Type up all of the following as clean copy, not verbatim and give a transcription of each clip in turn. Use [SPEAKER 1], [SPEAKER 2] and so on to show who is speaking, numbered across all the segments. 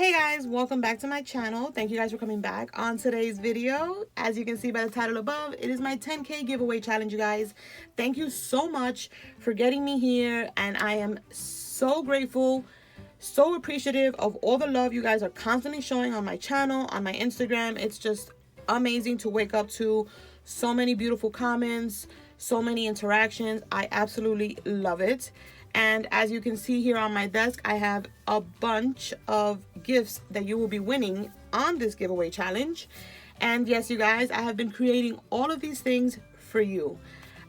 [SPEAKER 1] Hey guys, welcome back to my channel. Thank you guys for coming back. On today's video, as you can see by the title above, it is my 10K giveaway challenge, you guys. Thank you so much for getting me here, and I am so grateful, so appreciative of all the love you guys are constantly showing on my channel, on my Instagram. It's just amazing to wake up to so many beautiful comments, so many interactions. I absolutely love it. And as you can see here on my desk, I have a bunch of gifts that you will be winning on this giveaway challenge. And yes, you guys, I have been creating all of these things for you.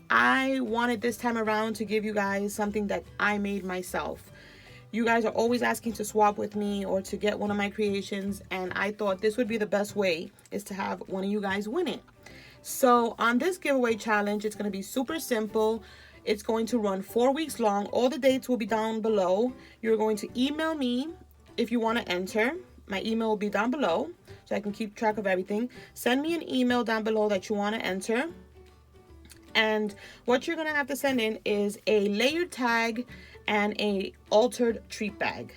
[SPEAKER 1] I wanted this time around to give you guys something that I made myself. You guys are always asking to swap with me or to get one of my creations, and I thought this would be the best way, is to have one of you guys win it. So on this giveaway challenge, it's going to be super simple. It's going to run 4 weeks long. All the dates will be down below. You're going to email me if you want to enter. My email will be down below so I can keep track of everything. Send me an email down below that you want to enter. And what you're going to have to send in is a layered tag and a altered treat bag.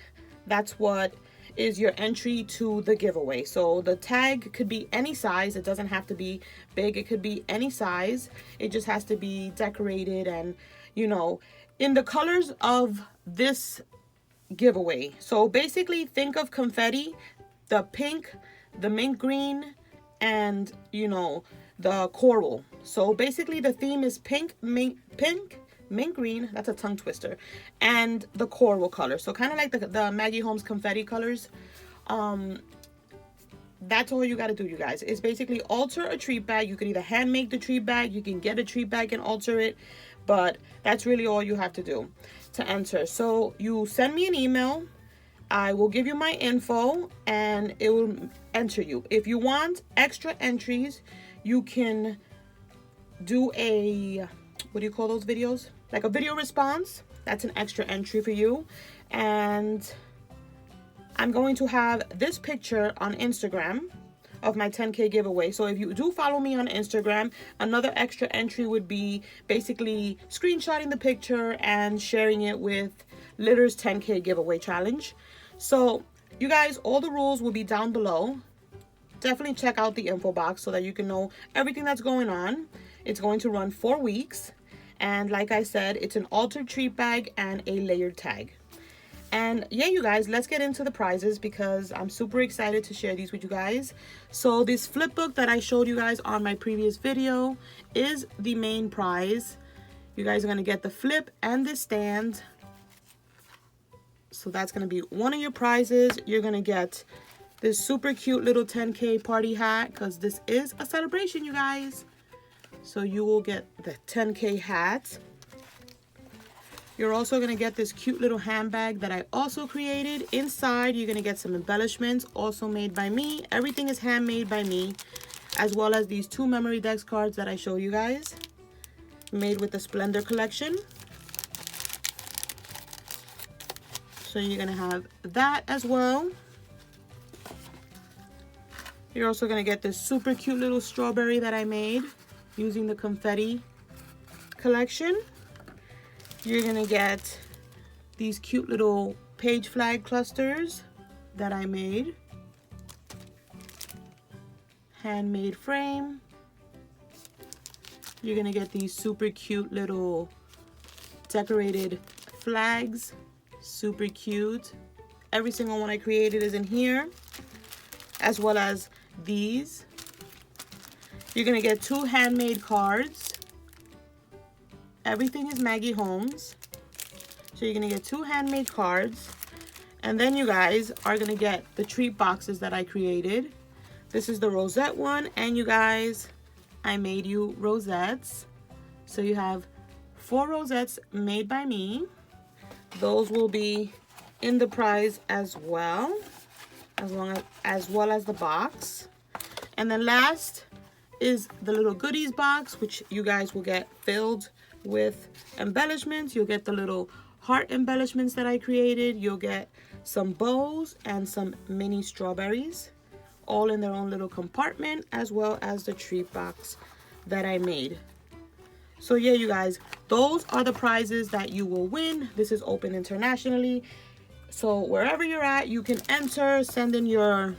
[SPEAKER 1] That's what is your entry to the giveaway. So the tag could be any size. It doesn't have to be big. It could be any size. It just has to be decorated and, you know, in the colors of this giveaway. So basically think of confetti, the pink, the mint green, and, you know, the coral. So basically the theme is pink, mint green, that's a tongue twister, and the coral color. So kind of like the Maggie Holmes confetti colors. That's all you got to do, you guys. It's basically alter a treat bag. You can either hand make the treat bag, you can get a treat bag and alter it, but that's really all you have to do to enter. So you send me an email, I will give you my info, and it will enter you. If you want extra entries, you can do a, what do you call those videos? Like a video response. That's an extra entry for you. And I'm going to have this picture on Instagram of my 10K giveaway. So if you do follow me on Instagram, another extra entry would be basically screenshotting the picture and sharing it with Liller's 10K giveaway challenge. So you guys, all the rules will be down below. Definitely check out the info box so that you can know everything that's going on. It's going to run 4 weeks. And like I said, it's an altered treat bag and a layered tag. And yeah, you guys, let's get into the prizes because I'm super excited to share these with you guys. So this flip book that I showed you guys on my previous video is the main prize. You guys are going to get the flip and the stand. So that's going to be one of your prizes. You're going to get this super cute little 10K party hat because this is a celebration, you guys. So you will get the 10K hat. You're also going to get this cute little handbag that I also created. Inside, you're going to get some embellishments also made by me. Everything is handmade by me, as well as these 2 memory dex cards that I showed you guys, made with the Splendor collection. So you're going to have that as well. You're also going to get this super cute little strawberry that I made using the confetti collection. You're going to get these cute little page flag clusters that I made. Handmade frame. You're going to get these super cute little decorated flags. Super cute. Every single one I created is in here, as well as these. You're going to get 2 handmade cards. Everything is Maggie Holmes. So you're going to get 2 handmade cards. And then you guys are going to get the treat boxes that I created. This is the rosette one. And you guys, I made you rosettes. So you have 4 rosettes made by me. Those will be in the prize as well. As well as the box. And then last is the little goodies box, which you guys will get filled with embellishments. You'll get the little heart embellishments that I created. You'll get some bows and some mini strawberries, all in their own little compartment, as well as the treat box that I made. So yeah, you guys, those are the prizes that you will win. This is open internationally. So wherever you're at, you can enter, send in your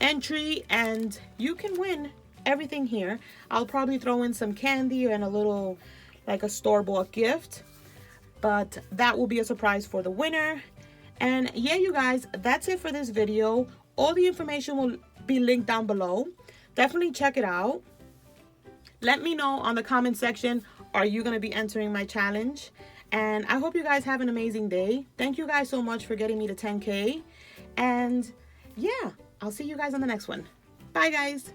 [SPEAKER 1] entry, and you can win everything here. I'll probably throw in some candy and a little, like a store-bought gift, but that will be a surprise for the winner. And yeah, you guys, that's it for this video. All the information will be linked down below. Definitely check it out. Let me know on the comment section, are you going to be entering my challenge? And I hope you guys have an amazing day. Thank you guys so much for getting me to 10K. And yeah, I'll see you guys on the next one. Bye, guys.